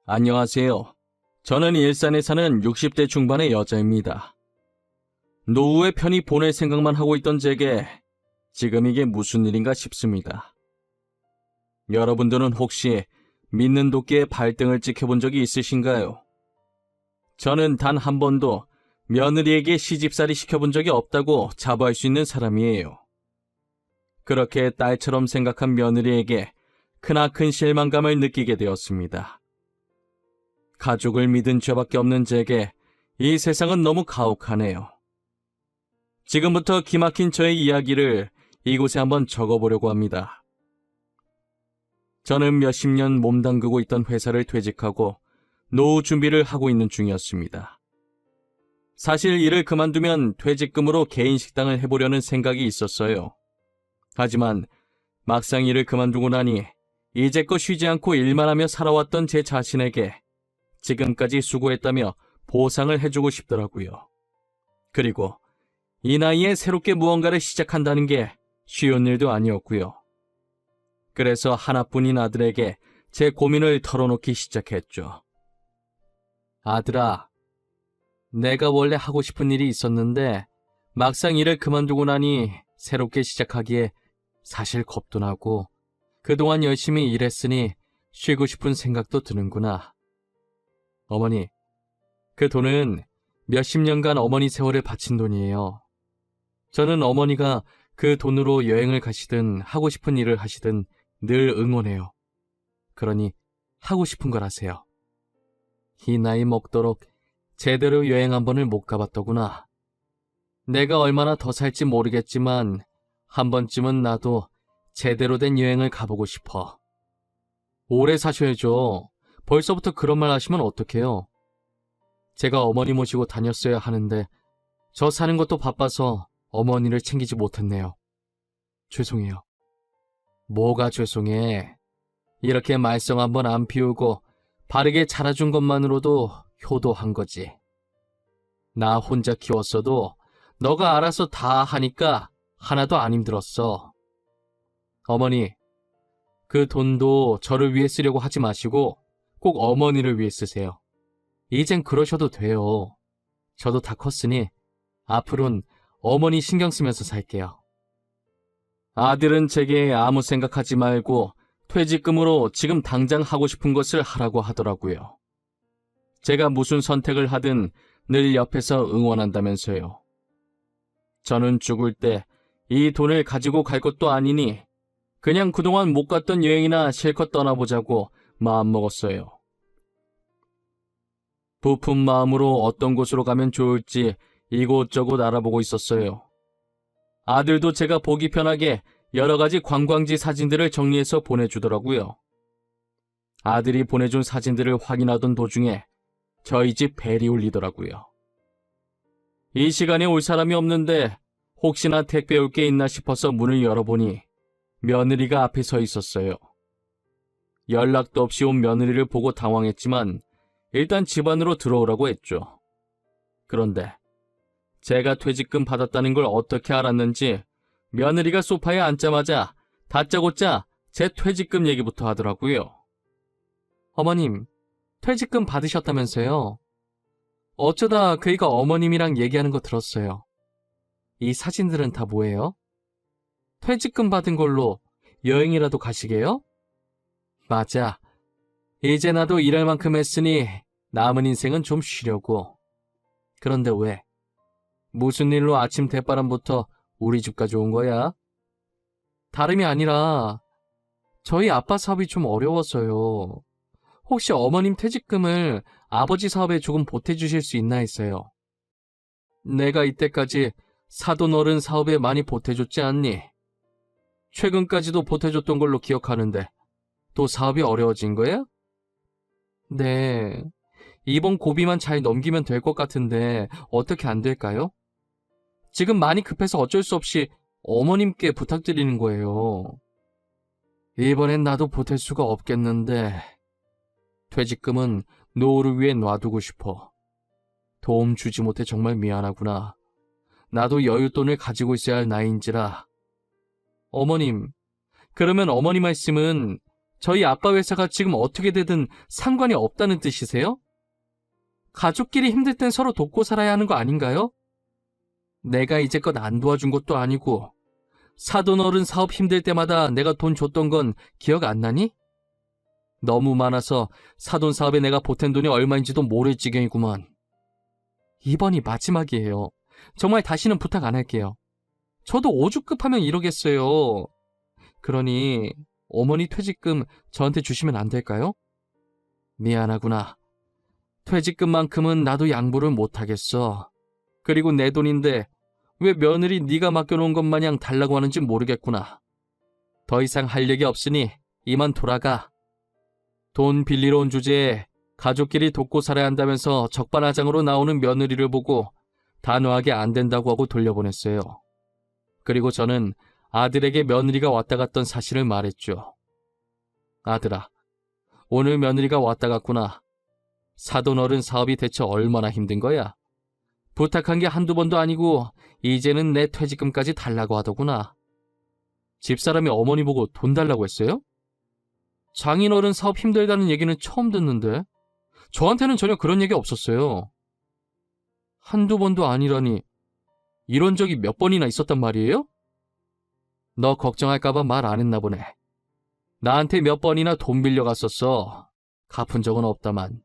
안녕하세요. 저는 일산에 사는 60대 중반의 여자입니다. 노후에 편히 보낼 생각만 하고 있던 제게 지금 이게 무슨 일인가 싶습니다. 여러분들은 혹시 믿는 도끼의 발등을 찍혀본 적이 있으신가요? 저는 단 한 번도 며느리에게 시집살이 시켜본 적이 없다고 자부할 수 있는 사람이에요. 그렇게 딸처럼 생각한 며느리에게 크나큰 실망감을 느끼게 되었습니다. 가족을 믿은 죄밖에 없는 제게 이 세상은 너무 가혹하네요. 지금부터 기막힌 저의 이야기를 이곳에 한번 적어보려고 합니다. 저는 몇십 년 몸담그고 있던 회사를 퇴직하고 노후 준비를 하고 있는 중이었습니다. 사실 일을 그만두면 퇴직금으로 개인 식당을 해보려는 생각이 있었어요. 하지만 막상 일을 그만두고 나니 이제껏 쉬지 않고 일만 하며 살아왔던 제 자신에게 지금까지 수고했다며 보상을 해주고 싶더라고요. 그리고 이 나이에 새롭게 무언가를 시작한다는 게 쉬운 일도 아니었고요. 그래서 하나뿐인 아들에게 제 고민을 털어놓기 시작했죠. 아들아, 내가 원래 하고 싶은 일이 있었는데 막상 일을 그만두고 나니 새롭게 시작하기에 사실 겁도 나고 그동안 열심히 일했으니 쉬고 싶은 생각도 드는구나. 어머니, 그 돈은 몇십 년간 어머니 세월을 바친 돈이에요. 저는 어머니가 그 돈으로 여행을 가시든 하고 싶은 일을 하시든 늘 응원해요. 그러니 하고 싶은 걸 하세요. 이 나이 먹도록 제대로 여행 한 번을 못 가봤더구나. 내가 얼마나 더 살지 모르겠지만 한 번쯤은 나도 제대로 된 여행을 가보고 싶어. 오래 사셔야죠. 벌써부터 그런 말 하시면 어떡해요. 제가 어머니 모시고 다녔어야 하는데 저 사는 것도 바빠서 어머니를 챙기지 못했네요. 죄송해요. 뭐가 죄송해. 이렇게 말썽 한번 안 피우고 바르게 자라준 것만으로도 효도한 거지. 나 혼자 키웠어도 너가 알아서 다 하니까 하나도 안 힘들었어. 어머니, 그 돈도 저를 위해 쓰려고 하지 마시고 꼭 어머니를 위해 쓰세요. 이젠 그러셔도 돼요. 저도 다 컸으니 앞으로는 어머니 신경 쓰면서 살게요. 아들은 제게 아무 생각하지 말고 퇴직금으로 지금 당장 하고 싶은 것을 하라고 하더라고요. 제가 무슨 선택을 하든 늘 옆에서 응원한다면서요. 저는 죽을 때 이 돈을 가지고 갈 것도 아니니 그냥 그동안 못 갔던 여행이나 실컷 떠나보자고 마음먹었어요. 부푼 마음으로 어떤 곳으로 가면 좋을지 이곳저곳 알아보고 있었어요. 아들도 제가 보기 편하게 여러 가지 관광지 사진들을 정리해서 보내주더라고요. 아들이 보내준 사진들을 확인하던 도중에 저희 집 벨이 울리더라고요. 이 시간에 올 사람이 없는데 혹시나 택배 올 게 있나 싶어서 문을 열어보니 며느리가 앞에 서 있었어요. 연락도 없이 온 며느리를 보고 당황했지만 일단 집 안으로 들어오라고 했죠. 그런데 제가 퇴직금 받았다는 걸 어떻게 알았는지 며느리가 소파에 앉자마자 다짜고짜 제 퇴직금 얘기부터 하더라고요. 어머님, 퇴직금 받으셨다면서요? 어쩌다 그이가 어머님이랑 얘기하는 거 들었어요. 이 사진들은 다 뭐예요? 퇴직금 받은 걸로 여행이라도 가시게요? 맞아. 이제 나도 일할 만큼 했으니 남은 인생은 좀 쉬려고. 그런데 왜? 무슨 일로 아침 대바람부터 우리 집까지 온 거야? 다름이 아니라 저희 아빠 사업이 좀 어려워서요. 혹시 어머님 퇴직금을 아버지 사업에 조금 보태주실 수 있나 했어요. 내가 이때까지 사돈 어른 사업에 많이 보태줬지 않니? 최근까지도 보태줬던 걸로 기억하는데 또 사업이 어려워진 거야? 네, 이번 고비만 잘 넘기면 될 것 같은데 어떻게 안 될까요? 지금 많이 급해서 어쩔 수 없이 어머님께 부탁드리는 거예요. 이번엔 나도 보탤 수가 없겠는데 퇴직금은 노후를 위해 놔두고 싶어. 도움 주지 못해 정말 미안하구나. 나도 여윳돈을 가지고 있어야 할 나이인지라. 어머님, 그러면 어머니 말씀은 저희 아빠 회사가 지금 어떻게 되든 상관이 없다는 뜻이세요? 가족끼리 힘들 땐 서로 돕고 살아야 하는 거 아닌가요? 내가 이제껏 안 도와준 것도 아니고 사돈 어른 사업 힘들 때마다 내가 돈 줬던 건 기억 안 나니? 너무 많아서 사돈 사업에 내가 보탠 돈이 얼마인지도 모를 지경이구만. 이번이 마지막이에요. 정말 다시는 부탁 안 할게요. 저도 오죽급하면 이러겠어요. 그러니 어머니 퇴직금 저한테 주시면 안 될까요? 미안하구나. 퇴직금만큼은 나도 양보를 못하겠어. 그리고 내 돈인데 왜 며느리 네가 맡겨놓은 것 마냥 달라고 하는지 모르겠구나. 더 이상 할 얘기 없으니 이만 돌아가. 돈 빌리러 온 주제에 가족끼리 돕고 살아야 한다면서 적반하장으로 나오는 며느리를 보고 단호하게 안 된다고 하고 돌려보냈어요. 그리고 저는 아들에게 며느리가 왔다 갔던 사실을 말했죠. 아들아, 오늘 며느리가 왔다 갔구나. 사돈 어른 사업이 대체 얼마나 힘든 거야? 부탁한 게 한두 번도 아니고 이제는 내 퇴직금까지 달라고 하더구나. 집사람이 어머니 보고 돈 달라고 했어요? 장인어른 사업 힘들다는 얘기는 처음 듣는데 저한테는 전혀 그런 얘기 없었어요. 한두 번도 아니라니 이런 적이 몇 번이나 있었단 말이에요? 너 걱정할까봐 말 안 했나 보네. 나한테 몇 번이나 돈 빌려갔었어. 갚은 적은 없다만.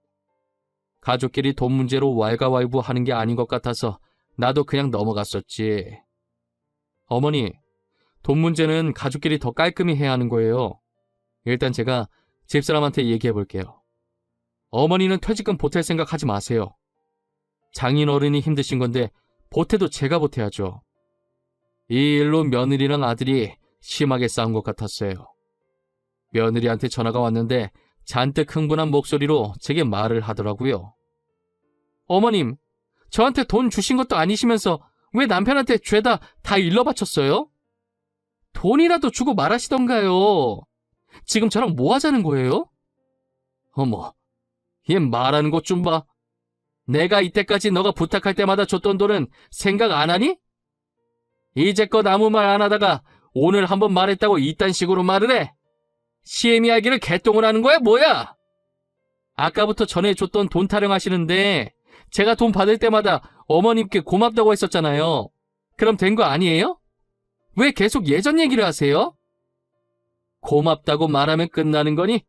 가족끼리 돈 문제로 왈가왈부하는 게 아닌 것 같아서 나도 그냥 넘어갔었지. 어머니, 돈 문제는 가족끼리 더 깔끔히 해야 하는 거예요. 일단 제가 집사람한테 얘기해 볼게요. 어머니는 퇴직금 보탤 생각 하지 마세요. 장인어른이 힘드신 건데 보태도 제가 보태야죠. 이 일로 며느리랑 아들이 심하게 싸운 것 같았어요. 며느리한테 전화가 왔는데 잔뜩 흥분한 목소리로 제게 말을 하더라고요. 어머님, 저한테 돈 주신 것도 아니시면서 왜 남편한테 죄다 다 일러 바쳤어요? 돈이라도 주고 말하시던가요. 지금 저랑 뭐 하자는 거예요? 어머, 얘 말하는 것 좀 봐. 내가 이때까지 너가 부탁할 때마다 줬던 돈은 생각 안 하니? 이제껏 아무 말 안 하다가 오늘 한번 말했다고 이딴 식으로 말을 해? 시엠 이야기를 개똥을 하는 거야 뭐야? 아까부터 전해줬던 돈 타령하시는데 제가 돈 받을 때마다 어머님께 고맙다고 했었잖아요. 그럼 된 거 아니에요? 왜 계속 예전 얘기를 하세요? 고맙다고 말하면 끝나는 거니?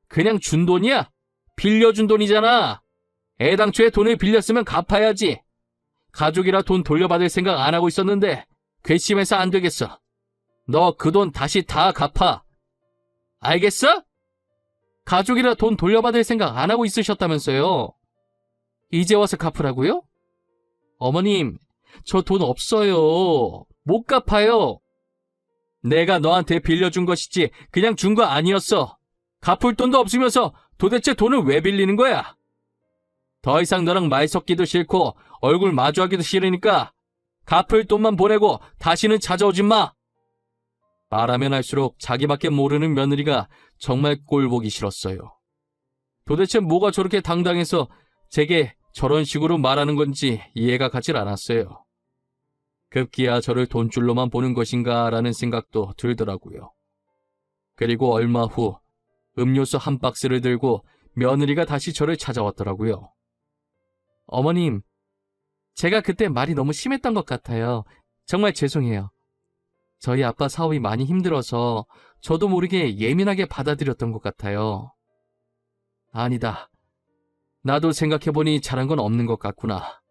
그냥 준 돈이야? 빌려준 돈이잖아. 애당초에 돈을 빌렸으면 갚아야지. 가족이라 돈 돌려받을 생각 안 하고 있었는데 괘씸해서 안 되겠어. 너 그 돈 다시 다 갚아. 알겠어? 가족이라 돈 돌려받을 생각 안 하고 있으셨다면서요. 이제 와서 갚으라고요? 어머님, 저 돈 없어요. 못 갚아요. 내가 너한테 빌려준 것이지 그냥 준 거 아니었어. 갚을 돈도 없으면서 도대체 돈을 왜 빌리는 거야? 더 이상 너랑 말 섞기도 싫고 얼굴 마주하기도 싫으니까 갚을 돈만 보내고 다시는 찾아오지 마. 말하면 할수록 자기밖에 모르는 며느리가 정말 꼴보기 싫었어요. 도대체 뭐가 저렇게 당당해서 제게 저런 식으로 말하는 건지 이해가 가질 않았어요. 급기야 저를 돈줄로만 보는 것인가 라는 생각도 들더라고요. 그리고 얼마 후 음료수 한 박스를 들고 며느리가 다시 저를 찾아왔더라고요. 어머님, 제가 그때 말이 너무 심했던 것 같아요. 정말 죄송해요. 저희 아빠 사업이 많이 힘들어서 저도 모르게 예민하게 받아들였던 것 같아요. 아니다. 나도 생각해보니 잘한 건 없는 것 같구나.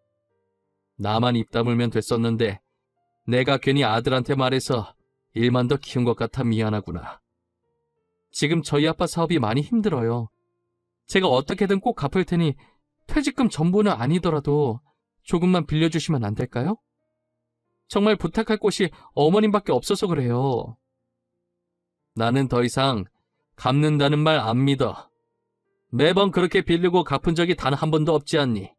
나만 입 다물면 됐었는데 내가 괜히 아들한테 말해서 일만 더 키운 것 같아 미안하구나. 지금 저희 아빠 사업이 많이 힘들어요. 제가 어떻게든 꼭 갚을 테니 퇴직금 전부는 아니더라도 조금만 빌려주시면 안 될까요? 정말 부탁할 곳이 어머님밖에 없어서 그래요. 나는 더 이상 갚는다는 말 안 믿어. 매번 그렇게 빌리고 갚은 적이 단 한 번도 없지 않니?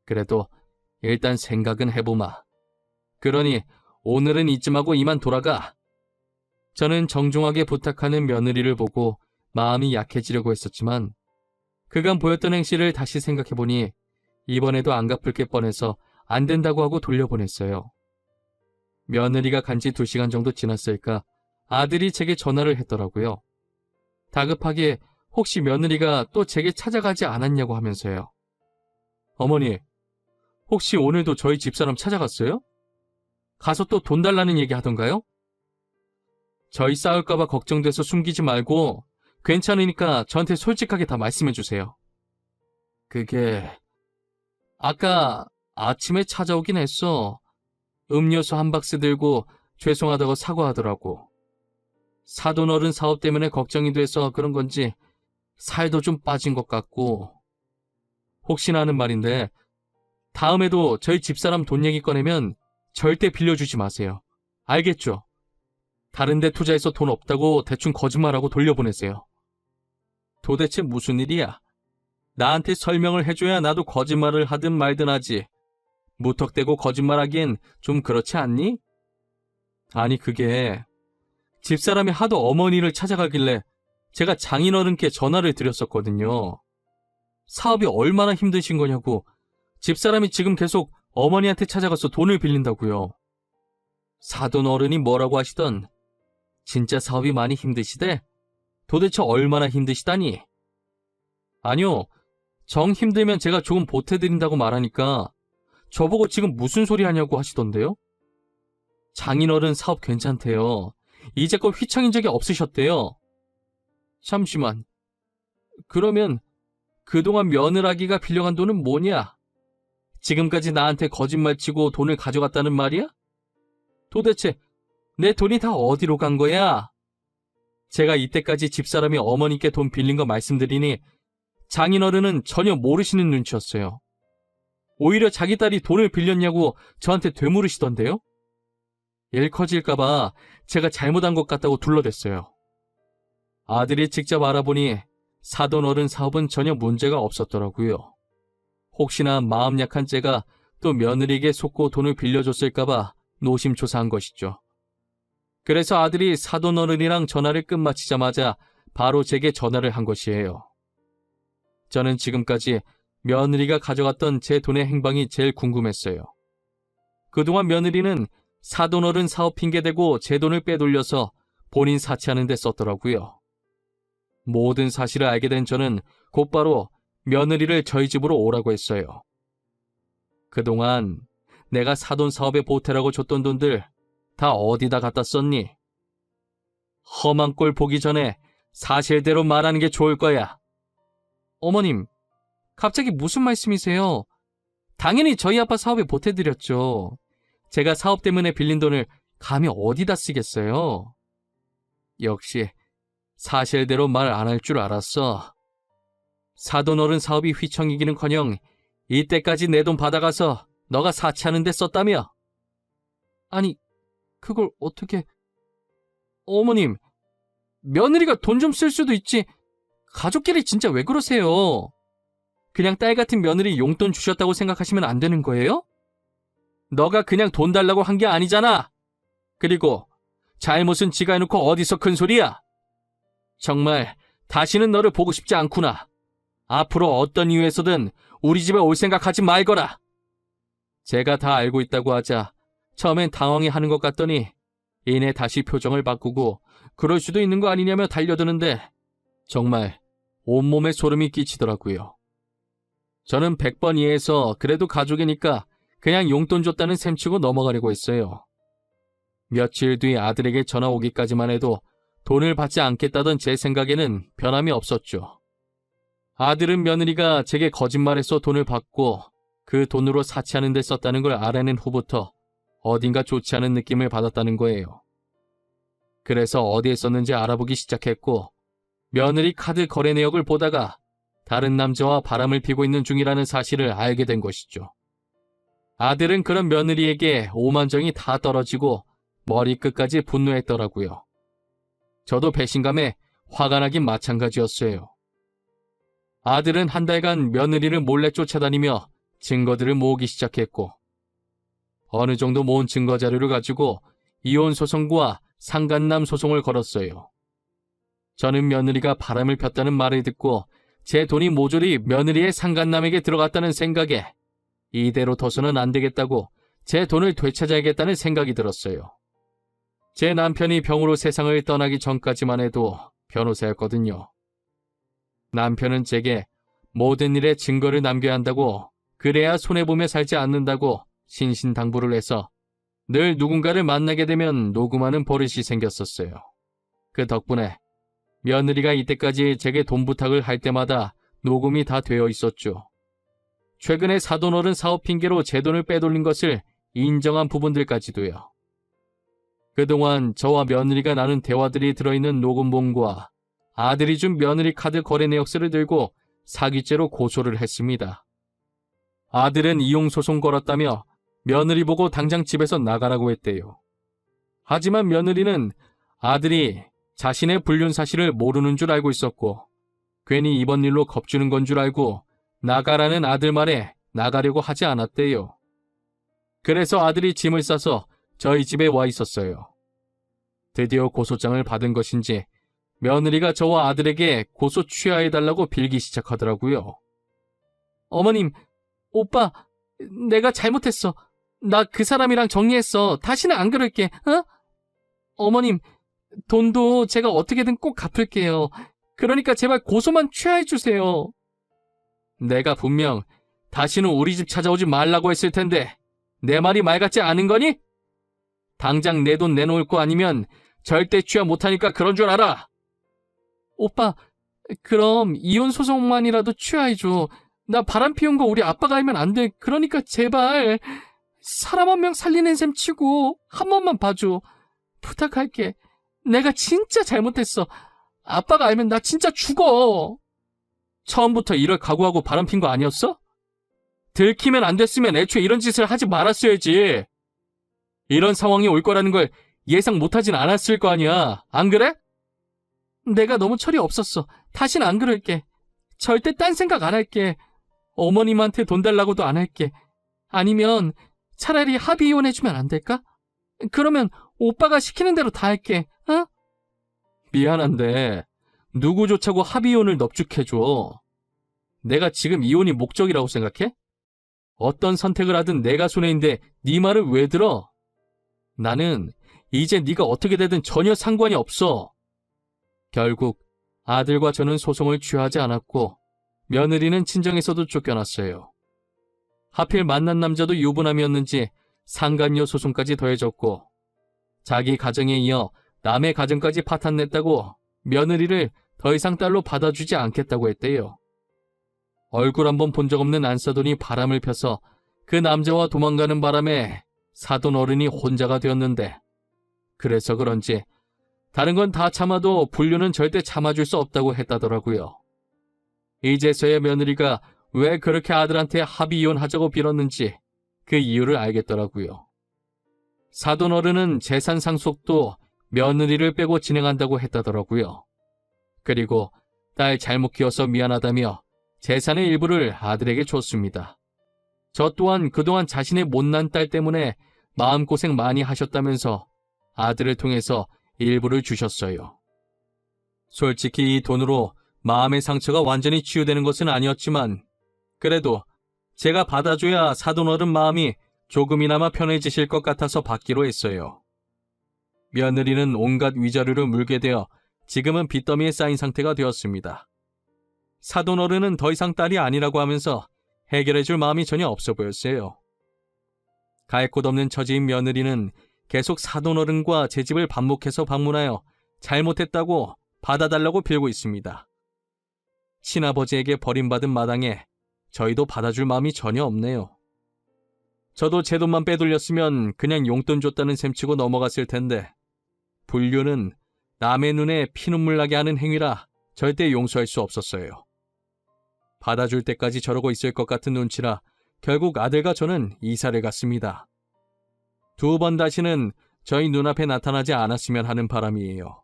그래도 일단 생각은 해보마. 그러니 오늘은 이쯤하고 이만 돌아가. 저는 정중하게 부탁하는 며느리를 보고 마음이 약해지려고 했었지만 그간 보였던 행실을 다시 생각해보니 이번에도 안 갚을 게 뻔해서 안 된다고 하고 돌려보냈어요. 며느리가 간 지 2시간 정도 지났을까 아들이 제게 전화를 했더라고요. 다급하게 혹시 며느리가 또 제게 찾아가지 않았냐고 하면서요. 어머니, 혹시 오늘도 저희 집사람 찾아갔어요? 가서 또 돈 달라는 얘기 하던가요? 저희 싸울까봐 걱정돼서 숨기지 말고 괜찮으니까 저한테 솔직하게 다 말씀해 주세요. 그게 아까 아침에 찾아오긴 했어. 음료수 한 박스 들고 죄송하다고 사과하더라고. 사돈어른 사업 때문에 걱정이 돼서 그런 건지 살도 좀 빠진 것 같고. 혹시나 하는 말인데 다음에도 저희 집사람 돈 얘기 꺼내면 절대 빌려주지 마세요. 알겠죠? 다른 데 투자해서 돈 없다고 대충 거짓말하고 돌려보내세요. 도대체 무슨 일이야? 나한테 설명을 해줘야 나도 거짓말을 하든 말든 하지. 무턱대고 거짓말하기엔 좀 그렇지 않니? 아니 그게 집사람이 하도 어머니를 찾아가길래 제가 장인어른께 전화를 드렸었거든요. 사업이 얼마나 힘드신 거냐고 집사람이 지금 계속 어머니한테 찾아가서 돈을 빌린다고요. 사돈 어른이 뭐라고 하시던 진짜 사업이 많이 힘드시대? 도대체 얼마나 힘드시다니? 아니요. 정 힘들면 제가 조금 보태드린다고 말하니까 저보고 지금 무슨 소리 하냐고 하시던데요? 장인어른 사업 괜찮대요. 이제껏 휘청인 적이 없으셨대요. 잠시만. 그러면 그동안 며느라기가 빌려간 돈은 뭐냐? 지금까지 나한테 거짓말치고 돈을 가져갔다는 말이야? 도대체 내 돈이 다 어디로 간 거야? 제가 이때까지 집사람이 어머니께 돈 빌린 거 말씀드리니 장인어른은 전혀 모르시는 눈치였어요. 오히려 자기 딸이 돈을 빌렸냐고 저한테 되물으시던데요? 일 커질까봐 제가 잘못한 것 같다고 둘러댔어요. 아들이 직접 알아보니 사돈어른 사업은 전혀 문제가 없었더라고요. 혹시나 마음 약한 제가 또 며느리에게 속고 돈을 빌려줬을까봐 노심초사한 것이죠. 그래서 아들이 사돈어른이랑 전화를 끝마치자마자 바로 제게 전화를 한 것이에요. 저는 지금까지 며느리가 가져갔던 제 돈의 행방이 제일 궁금했어요. 그동안 며느리는 사돈어른 사업 핑계대고 제 돈을 빼돌려서 본인 사치하는 데 썼더라고요. 모든 사실을 알게 된 저는 곧바로 며느리를 저희 집으로 오라고 했어요. 그동안 내가 사돈 사업에 보태라고 줬던 돈들 다 어디다 갖다 썼니? 험한 꼴 보기 전에 사실대로 말하는 게 좋을 거야. 어머님, 갑자기 무슨 말씀이세요? 당연히 저희 아빠 사업에 보태드렸죠. 제가 사업 때문에 빌린 돈을 감히 어디다 쓰겠어요? 역시 사실대로 말 안 할 줄 알았어. 사돈어른 사업이 휘청이기는커녕 이때까지 내 돈 받아가서 너가 사치하는 데 썼다며? 아니, 그걸 어떻게... 어머님, 며느리가 돈 좀 쓸 수도 있지. 가족끼리 진짜 왜 그러세요? 그냥 딸 같은 며느리 용돈 주셨다고 생각하시면 안 되는 거예요? 너가 그냥 돈 달라고 한 게 아니잖아. 그리고 잘못은 지가 해놓고 어디서 큰 소리야? 정말 다시는 너를 보고 싶지 않구나. 앞으로 어떤 이유에서든 우리 집에 올 생각하지 말거라. 제가 다 알고 있다고 하자 처음엔 당황해 하는 것 같더니 이내 다시 표정을 바꾸고 그럴 수도 있는 거 아니냐며 달려드는데 정말 온몸에 소름이 끼치더라고요. 저는 100번 이해해서 그래도 가족이니까 그냥 용돈 줬다는 셈치고 넘어가려고 했어요. 며칠 뒤 아들에게 전화 오기까지만 해도 돈을 받지 않겠다던 제 생각에는 변함이 없었죠. 아들은 며느리가 제게 거짓말해서 돈을 받고 그 돈으로 사치하는 데 썼다는 걸 알아낸 후부터 어딘가 좋지 않은 느낌을 받았다는 거예요. 그래서 어디에 썼는지 알아보기 시작했고 며느리 카드 거래 내역을 보다가 다른 남자와 바람을 피고 있는 중이라는 사실을 알게 된 것이죠. 아들은 그런 며느리에게 오만정이 다 떨어지고 머리끝까지 분노했더라고요. 저도 배신감에 화가 나긴 마찬가지였어요. 아들은 한 달간 며느리를 몰래 쫓아다니며 증거들을 모으기 시작했고 어느 정도 모은 증거 자료를 가지고 이혼 소송과 상간남 소송을 걸었어요. 저는 며느리가 바람을 폈다는 말을 듣고 제 돈이 모조리 며느리의 상간남에게 들어갔다는 생각에 이대로 둬서는 안 되겠다고 제 돈을 되찾아야겠다는 생각이 들었어요. 제 남편이 병으로 세상을 떠나기 전까지만 해도 변호사였거든요. 남편은 제게 모든 일에 증거를 남겨야 한다고, 그래야 손해보며 살지 않는다고 신신당부를 해서 늘 누군가를 만나게 되면 녹음하는 버릇이 생겼었어요. 그 덕분에 며느리가 이때까지 제게 돈 부탁을 할 때마다 녹음이 다 되어 있었죠. 최근에 사돈어른 사업 핑계로 제 돈을 빼돌린 것을 인정한 부분들까지도요. 그동안 저와 며느리가 나눈 대화들이 들어있는 녹음본과 아들이 준 며느리 카드 거래 내역서를 들고 사기죄로 고소를 했습니다. 아들은 이용소송 걸었다며 며느리 보고 당장 집에서 나가라고 했대요. 하지만 며느리는 아들이 자신의 불륜 사실을 모르는 줄 알고 있었고, 괜히 이번 일로 겁주는 건 줄 알고 나가라는 아들 말에 나가려고 하지 않았대요. 그래서 아들이 짐을 싸서 저희 집에 와 있었어요. 드디어 고소장을 받은 것인지 며느리가 저와 아들에게 고소 취하해달라고 빌기 시작하더라고요. 어머님, 오빠, 내가 잘못했어. 나 그 사람이랑 정리했어. 다시는 안 그럴게. 어머님, 돈도 제가 어떻게든 꼭 갚을게요. 그러니까 제발 고소만 취하해주세요. 내가 분명 다시는 우리 집 찾아오지 말라고 했을 텐데 내 말이 말 같지 않은 거니? 당장 내 돈 내놓을 거 아니면 절대 취하 못하니까 그런 줄 알아. 오빠, 그럼 이혼 소송만이라도 취하해줘. 나 바람 피운 거 우리 아빠가 알면 안 돼. 그러니까 제발 사람 한 명 살리는 셈 치고 한 번만 봐줘. 부탁할게. 내가 진짜 잘못했어. 아빠가 알면 나 진짜 죽어. 처음부터 이럴 각오하고 바람핀 거 아니었어? 들키면 안 됐으면 애초에 이런 짓을 하지 말았어야지. 이런 상황이 올 거라는 걸 예상 못하진 않았을 거 아니야. 안 그래? 내가 너무 철이 없었어. 다신 안 그럴게. 절대 딴 생각 안 할게. 어머님한테 돈 달라고도 안 할게. 아니면 차라리 합의 이혼해주면 안 될까? 그러면 오빠가 시키는 대로 다 할게. 미안한데 누구조차고 합의 이혼을 넙죽해줘. 내가 지금 이혼이 목적이라고 생각해? 어떤 선택을 하든 내가 손해인데 네 말을 왜 들어? 나는 이제 네가 어떻게 되든 전혀 상관이 없어. 결국 아들과 저는 소송을 취하지 않았고 며느리는 친정에서도 쫓겨났어요. 하필 만난 남자도 유부남이었는지 상간녀 소송까지 더해졌고 자기 가정에 이어 남의 가정까지 파탄냈다고 며느리를 더 이상 딸로 받아주지 않겠다고 했대요. 얼굴 한번 본 적 없는 안사돈이 바람을 펴서 그 남자와 도망가는 바람에 사돈 어른이 혼자가 되었는데 그래서 그런지 다른 건 다 참아도 불륜은 절대 참아줄 수 없다고 했다더라고요. 이제서야 며느리가 왜 그렇게 아들한테 합의 이혼하자고 빌었는지 그 이유를 알겠더라고요. 사돈 어른은 재산 상속도 며느리를 빼고 진행한다고 했다더라고요. 그리고 딸 잘못 키워서 미안하다며 재산의 일부를 아들에게 줬습니다. 저 또한 그동안 자신의 못난 딸 때문에 마음고생 많이 하셨다면서 아들을 통해서 일부를 주셨어요. 솔직히 이 돈으로 마음의 상처가 완전히 치유되는 것은 아니었지만 그래도 제가 받아줘야 사돈어른 마음이 조금이나마 편해지실 것 같아서 받기로 했어요. 며느리는 온갖 위자료를 물게 되어 지금은 빚더미에 쌓인 상태가 되었습니다. 사돈어른은 더 이상 딸이 아니라고 하면서 해결해줄 마음이 전혀 없어 보였어요. 갈 곳 없는 처지인 며느리는 계속 사돈어른과 제 집을 반복해서 방문하여 잘못했다고 받아달라고 빌고 있습니다. 친아버지에게 버림받은 마당에 저희도 받아줄 마음이 전혀 없네요. 저도 제 돈만 빼돌렸으면 그냥 용돈 줬다는 셈치고 넘어갔을 텐데 불륜은 남의 눈에 피눈물 나게 하는 행위라 절대 용서할 수 없었어요. 받아줄 때까지 저러고 있을 것 같은 눈치라 결국 아들과 저는 이사를 갔습니다. 2번 다시는 저희 눈앞에 나타나지 않았으면 하는 바람이에요.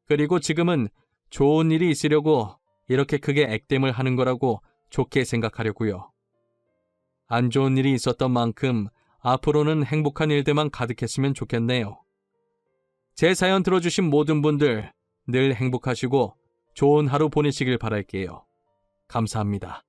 그리고 지금은 좋은 일이 있으려고 이렇게 크게 액땜을 하는 거라고 좋게 생각하려고요. 안 좋은 일이 있었던 만큼 앞으로는 행복한 일들만 가득했으면 좋겠네요. 제 사연 들어주신 모든 분들 늘 행복하시고 좋은 하루 보내시길 바랄게요. 감사합니다.